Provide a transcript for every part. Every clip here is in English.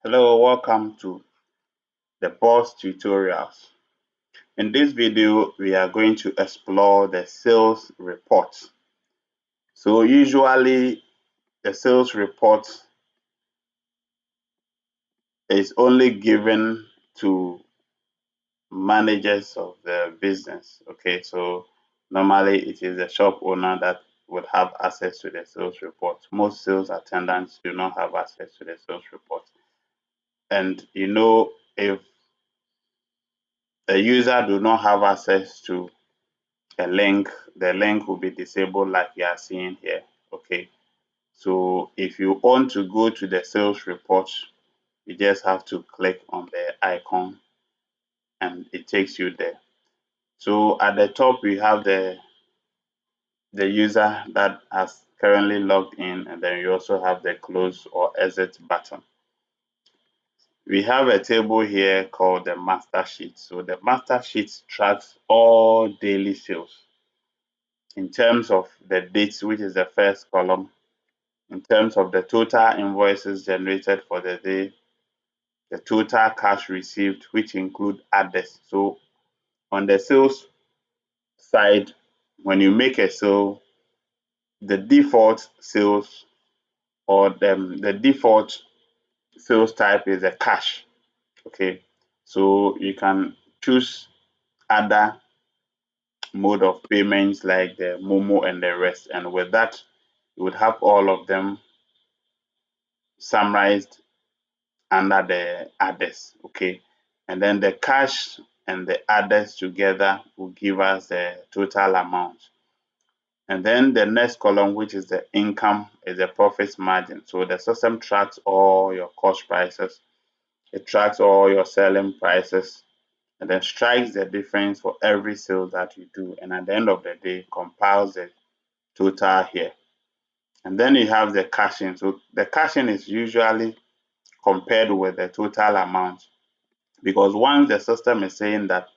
Hello, welcome to the BOS tutorials. In this video, we are going to explore the sales report. So usually the sales report is only given to managers of the business. Okay, so normally it is the shop owner that would have access to the sales report. Most sales attendants do not have access to the sales report. And if the user do not have access to the link will be disabled like you are seeing here. Okay, so if you want to go to the sales report, you just have to click on the icon and it takes you there. So at the top we have the user that has currently logged in, and then you also have the close or exit button. We have a table here called the master sheet. So the master sheet tracks all daily sales in terms of the dates, which is the first column, in terms of the total invoices generated for the day, the total cash received, which include others. So on the sales side, when you make a sale, the default sales or the default sales type is a cash. Okay, so you can choose other mode of payments like the Momo and the rest, and with that, you would have all of them summarized under the others. Okay, and then the cash and the others together will give us the total amount. And then the next column, which is the income, is the profit margin. So the system tracks all your cost prices, it tracks all your selling prices, and then strikes the difference for every sale that you do. And at the end of the day, compiles the total here. And then you have the cashing. So the cashing is usually compared with the total amount, because once the system is saying that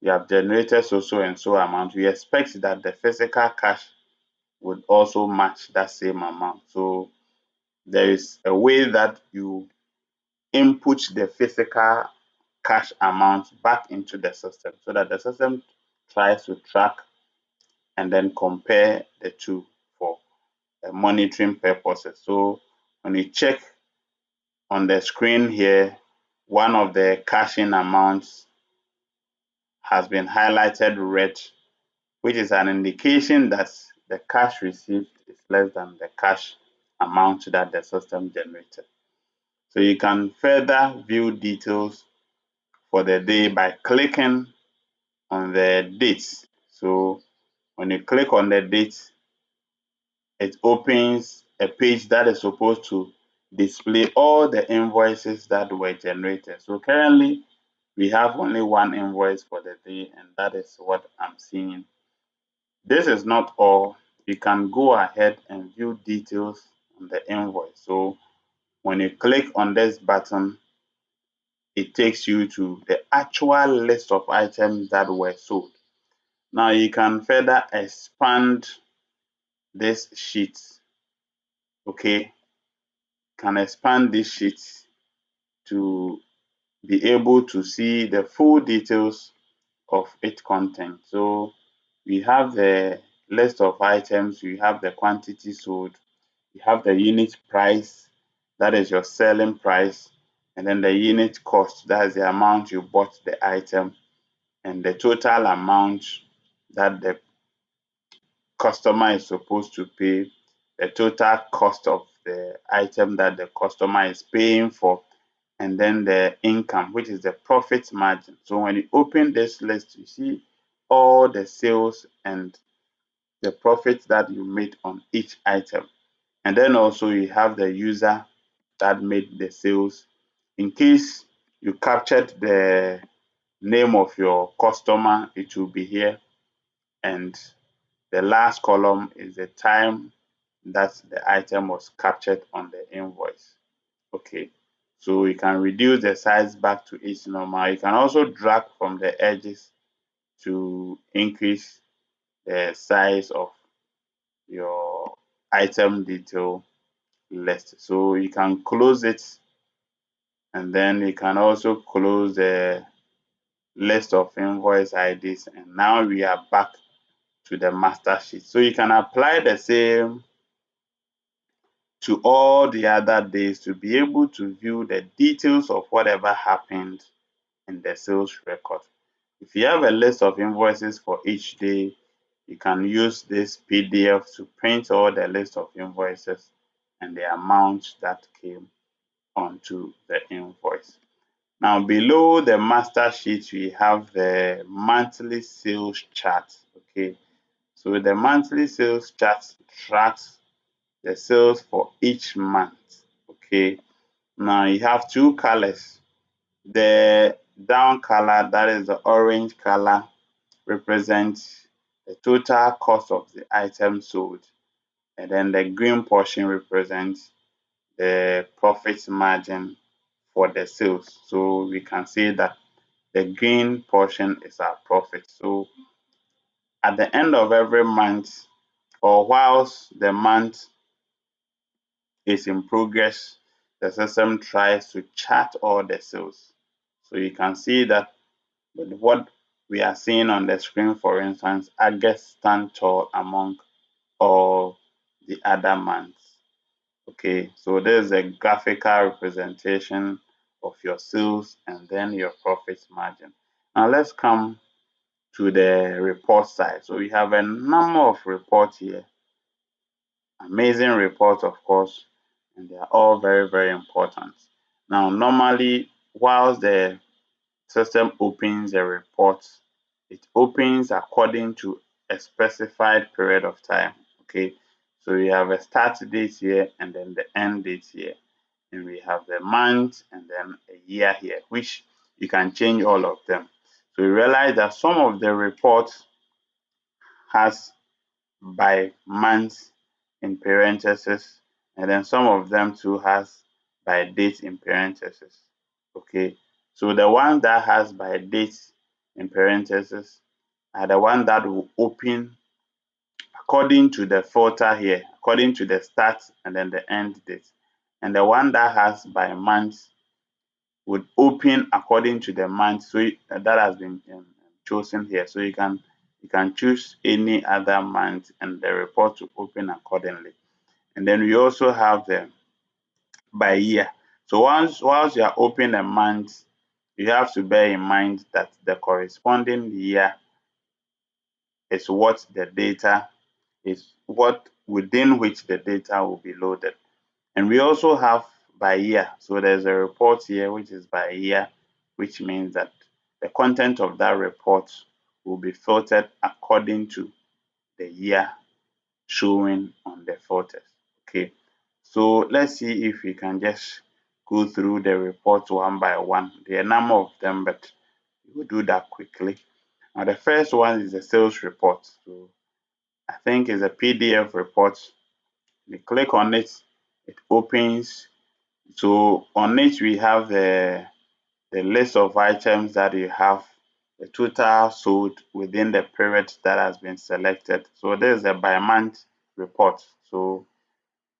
you have generated so and so amount, we expect that the physical cash would also match that same amount. So there is a way that you input the physical cash amount back into the system so that the system tries to track and then compare the two for monitoring purposes. So when you check on the screen here, one of the cashing amounts has been highlighted red, which is an indication that the cash received is less than the cash amount that the system generated. So you can further view details for the day by clicking on the dates. So when you click on the dates, it opens a page that is supposed to display all the invoices that were generated. So currently, we have only one invoice for the day, and that is what I'm seeing. This is not all. You can go ahead and view details on the invoice. So when you click on this button, it takes you to the actual list of items that were sold. Now you can further expand this sheet. Okay, can expand this sheet to be able to see the full details of its content. So we have the list of items, we have the quantity sold, you have the unit price, that is your selling price, and then the unit cost, that is the amount you bought the item, and the total amount that the customer is supposed to pay, the total cost of the item that the customer is paying for, and then the income, which is the profit margin. So when you open this list, you see all the sales and the profits that you made on each item. And then also you have the user that made the sales. In case you captured the name of your customer, it will be here. And the last column is the time that the item was captured on the invoice. Okay, so you can reduce the size back to its normal. You can also drag from the edges to increase the size of your item detail list. So you can close it and then you can also close the list of invoice IDs, and now we are back to the master sheet. So you can apply the same to all the other days to be able to view the details of whatever happened in the sales record. If you have a list of invoices for each day, you can use this PDF to print all the list of invoices and the amount that came onto the invoice. Now, below the master sheet, we have the monthly sales chart. Okay, so the monthly sales chart tracks the sales for each month. Okay, now you have two colors. The down color, that is the orange color, represents the total cost of the item sold, and then the green portion represents the profit margin for the sales. So we can say that the green portion is our profit. So at the end of every month, or whilst the month is in progress, the system tries to chart all the sales. So you can see that with what we are seeing on the screen, for instance, August stand tall among all the other months. Okay, so there's a graphical representation of your sales and then your profit margin. Now let's come to the report side. So we have a number of reports here, amazing reports, of course, and they are all very, very important. Now, normally, whilst the system opens a report, it opens according to a specified period of time. Okay, so we have a start date here and then the end date here, and we have the month and then a year here, which you can change all of them. So we realize that some of the reports has by month in parentheses, and then some of them too has by date in parentheses. Okay, so the one that has by date in parentheses are the one that will open according to the filter here, according to the start and then the end date. And the one that has by month would open according to the month. So that has been chosen here. So you can choose any other month and the report to open accordingly. And then we also have the by year. So once you are opening a month, you have to bear in mind that the corresponding year is what the data is, what within which the data will be loaded. And we also have by year. So there's a report here which is by year, which means that the content of that report will be filtered according to the year showing on the filters. Okay, so let's see if we can just go through the reports one by one. There are a number of them, but we'll do that quickly. Now, the first one is the sales report. So I think it's a PDF report. You click on it, it opens. So on it, we have the list of items that you have, the total sold within the period that has been selected. So this is a by month report. So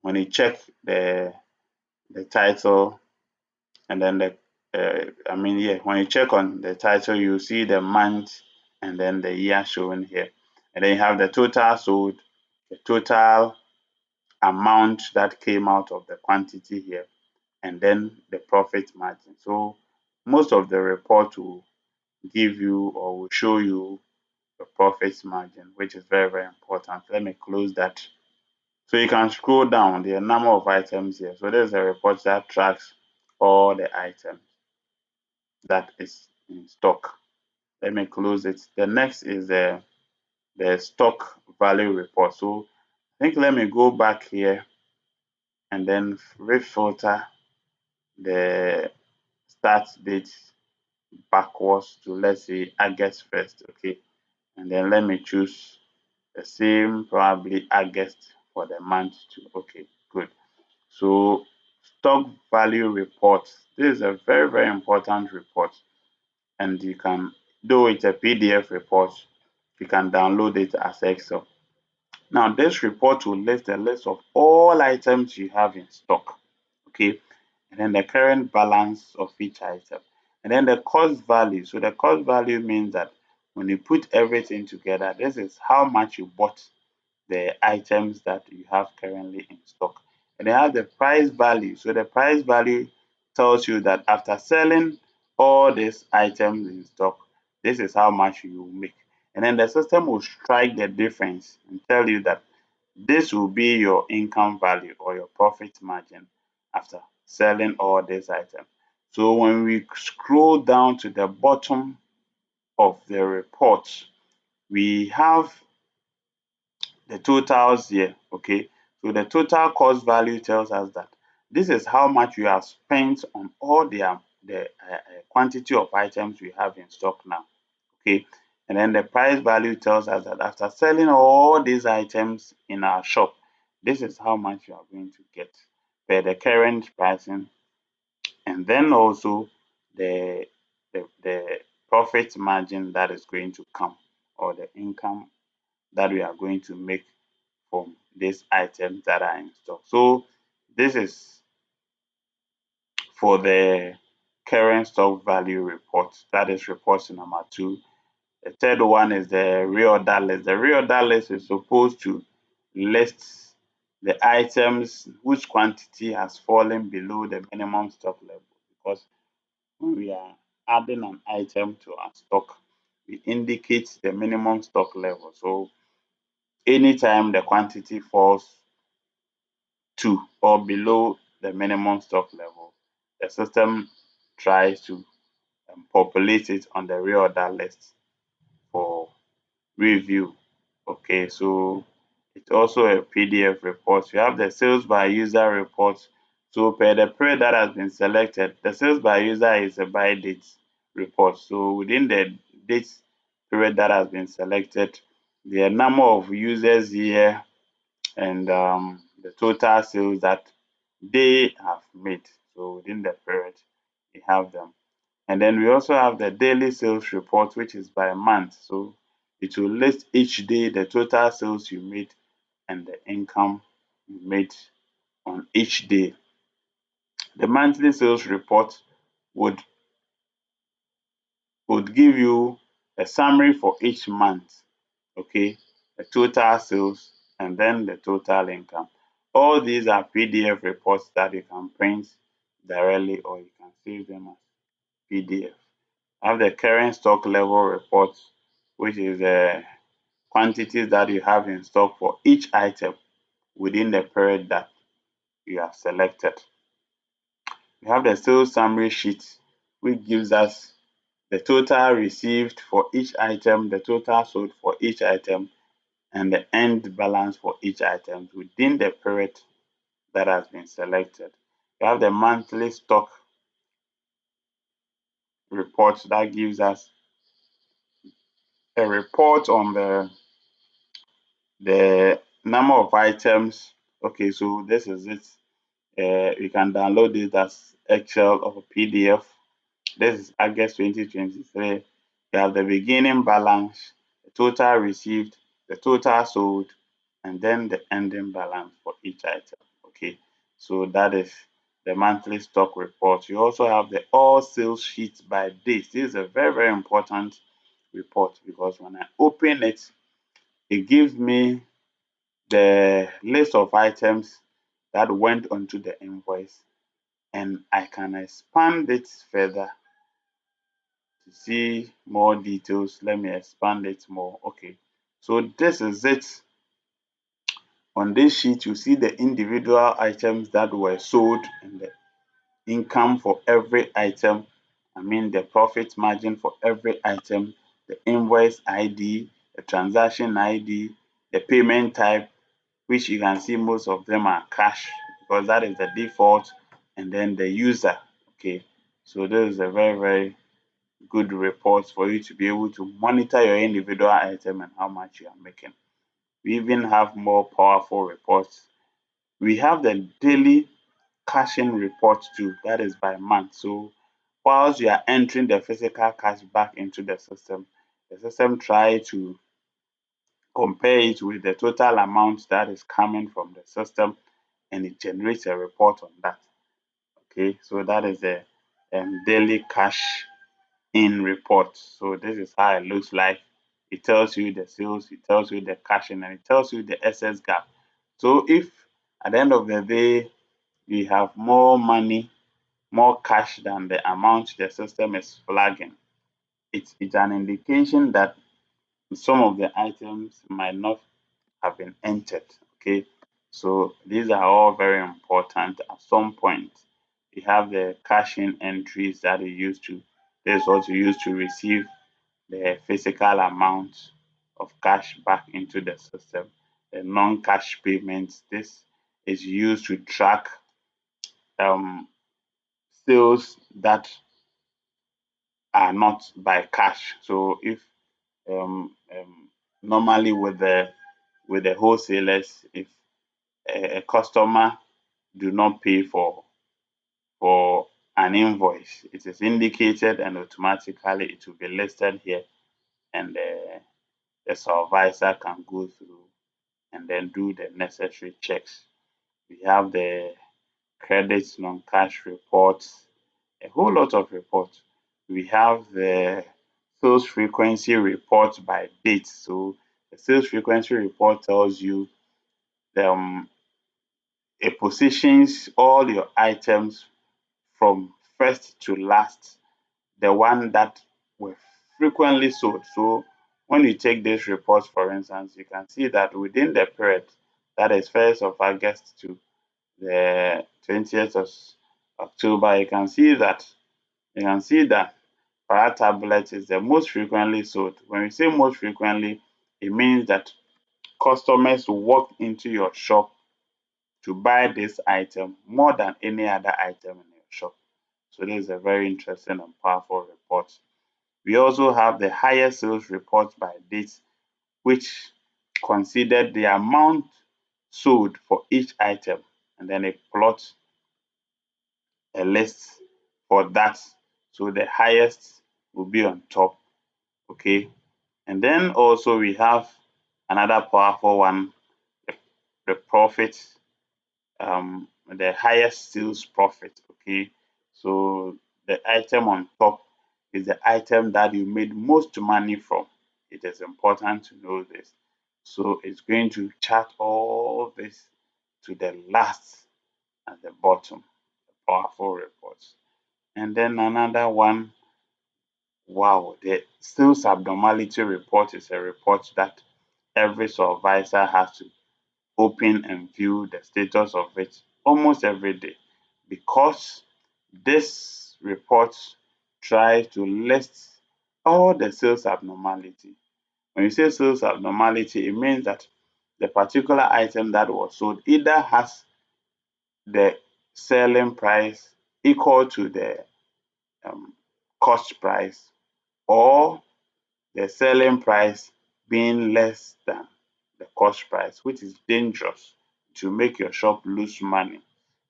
when you check the title and then when you check on the title, you see the month and then the year shown here. And then you have the total sold, the total amount that came out of the quantity here, and then the profit margin. So most of the report will give you or will show you the profit margin, which is very, very important. Let me close that. So you can scroll down. There are a number of items here. So there's a report that tracks all the items that is in stock. Let me close it. The next is the stock value report. So I think let me go back here and then refilter the start date backwards to, let's say, August 1st. Okay, and then let me choose the same, probably August for the month too. Okay, good. So stock value report. This is a very, very important report, and you can, though it's a PDF report, you can download it as Excel. Now, this report will list a list of all items you have in stock. Okay, and then the current balance of each item, and then the cost value. So the cost value means that when you put everything together, this is how much you bought the items that you have currently in stock. And they have the price value. So the price value tells you that after selling all these items in stock, this is how much you will make. And then the system will strike the difference and tell you that this will be your income value or your profit margin after selling all these items. So when we scroll down to the bottom of the report, we have the totals here. Okay, so the total cost value tells us that this is how much you have spent on all the quantity of items we have in stock now. Okay, and then the price value tells us that after selling all these items in our shop, this is how much you are going to get per the current pricing, and then also the profit margin that is going to come, or the income that we are going to make from these items that are in stock. So this is for the current stock value report. That is report number 2. The third one is the reorder list. The reorder list is supposed to list the items whose quantity has fallen below the minimum stock level, because when we are adding an item to our stock, we indicate the minimum stock level. So anytime the quantity falls to or below the minimum stock level, the system tries to populate it on the reorder list for review. Okay, so it's also a PDF report. You have the sales by user report. So per the period that has been selected, the sales by user is a by date report. So within the date period that has been selected, the number of users here and the total sales that they have made. So within the period, we have them. And then we also have the daily sales report, which is by month. So it will list each day the total sales you made and the income you made on each day. The monthly sales report would give you a summary for each month, okay, the total sales and then the total income. All these are PDF reports that you can print directly, or you can save them as PDF. I have the current stock level report, which is the quantities that you have in stock for each item within the period that you have selected. We have the sales summary sheet, which gives us the total received for each item, the total sold for each item, and the end balance for each item within the period that has been selected. We have the monthly stock report that gives us a report on the number of items. Okay, so this is it. You can download it as Excel or PDF. This is August 2023. You have the beginning balance, the total received, the total sold, and then the ending balance for each item. Okay, so that is the monthly stock report. You also have the all sales sheet by date. This is a very, very important report, because when I open it, it gives me the list of items that went onto the invoice, and I can expand it further to see more details. Let me expand it more. Okay, so this is it. On this sheet, you see the individual items that were sold and the income for every item. I mean the profit margin for every item, the invoice ID, the transaction ID, the payment type, which you can see most of them are cash, because that is the default, and then the user. Okay, so this is a very, very good report for you to be able to monitor your individual item and how much you are making. We even have more powerful reports. We have the daily cashing report too, that is by month. So whilst you are entering the physical cash back into the system try to compare it with the total amount that is coming from the system, and it generates a report on that. Okay, so that is the daily cash in report. So this is how it looks like. It tells you the sales, it tells you the cash in, and it tells you the excess gap. So if at the end of the day you have more money, more cash than the amount the system is flagging, it's an indication that some of the items might not have been entered. Okay, so these are all very important. At some point, you have the cash in entries that you use to, this is what you use to receive the physical amount of cash back into the system. The non-cash payments, this is used to track um, sales that are not by cash. So if normally with the wholesalers, if a customer do not pay for an invoice, it is indicated and automatically it will be listed here, and the supervisor can go through and then do the necessary checks. We have the credits non-cash reports, a whole lot of reports. We have the sales frequency report by date. So the sales frequency report tells you um, it positions all your items from first to last, the one that were frequently sold. So when you take this report, for instance, you can see that within the period, that is 1st of August to the 20th of October, you can see that para tablet is the most frequently sold. When we say most frequently, it means that customers walk into your shop to buy this item more than any other item in your shop. So this is a very interesting and powerful report. We also have the highest sales report by date, which considered the amount sold for each item, and then it plots a list for that. So the highest will be on top. Okay. And then also we have another powerful one, the profit, the highest sales profit. Okay. So the item on top is the item that you made most money from. It is important to know this. So it's going to chart all this to the last at the bottom. Powerful reports. And then another one, wow, the sales abnormality report is a report that every supervisor has to open and view the status of it almost every day, because this report tries to list all the sales abnormality. When you say sales abnormality, it means that the particular item that was sold either has the selling price equal to the um, cost price, or the selling price being less than the cost price, which is dangerous to make your shop lose money.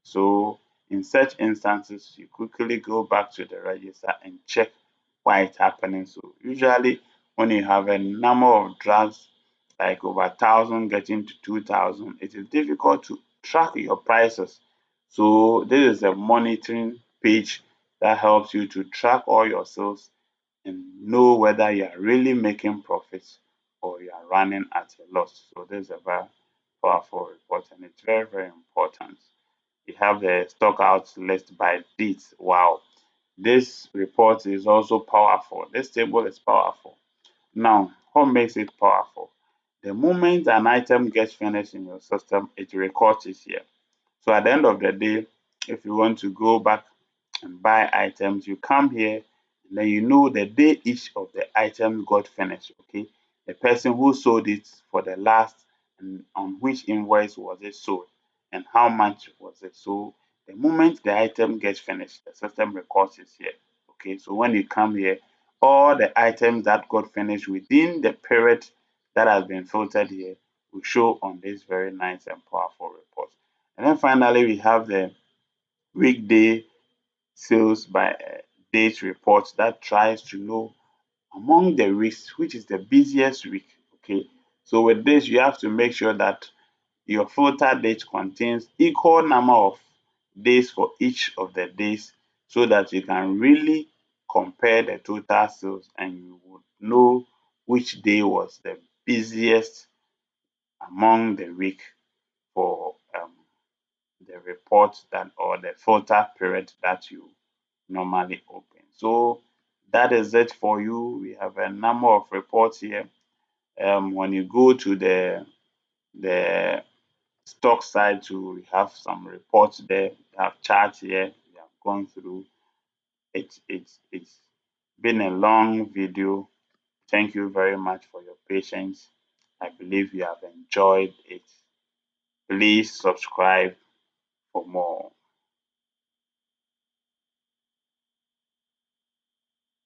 So in such instances, you quickly go back to the register and check why it's happening. So usually when you have a number of drugs like over 1,000 getting to 2,000, it is difficult to track your prices. So this is a monitoring page that helps you to track all your sales and know whether you are really making profits or you are running at a loss. So this is a very powerful report and it's very, very important. We have the stock out list by dates. Wow. This report is also powerful. This table is powerful. Now, what makes it powerful? The moment an item gets finished in your system, it records it here. So at the end of the day, if you want to go back and buy items, you come here and then you know the day each of the items got finished. Okay, the person who sold it for the last, and on which invoice was it sold and how much was it. So the moment the item gets finished, the system records it here. Okay, so when you come here, all the items that got finished within the period that has been filtered here will show on this very nice and powerful report. And then finally, we have the weekday sales by date report that tries to know among the weeks which is the busiest week. Okay, so with this, you have to make sure that your filter date contains equal number of days for each of the days so that you can really compare the total sales and you would know which day was the busiest among the week for the report that or the filter period that you normally open. So that is it for you. We have a number of reports here. When you go to the stock side too, we have some reports there. We have charts here. We have gone through. It's been a long video. Thank you very much for your patience. I believe you have enjoyed it. Please subscribe for more.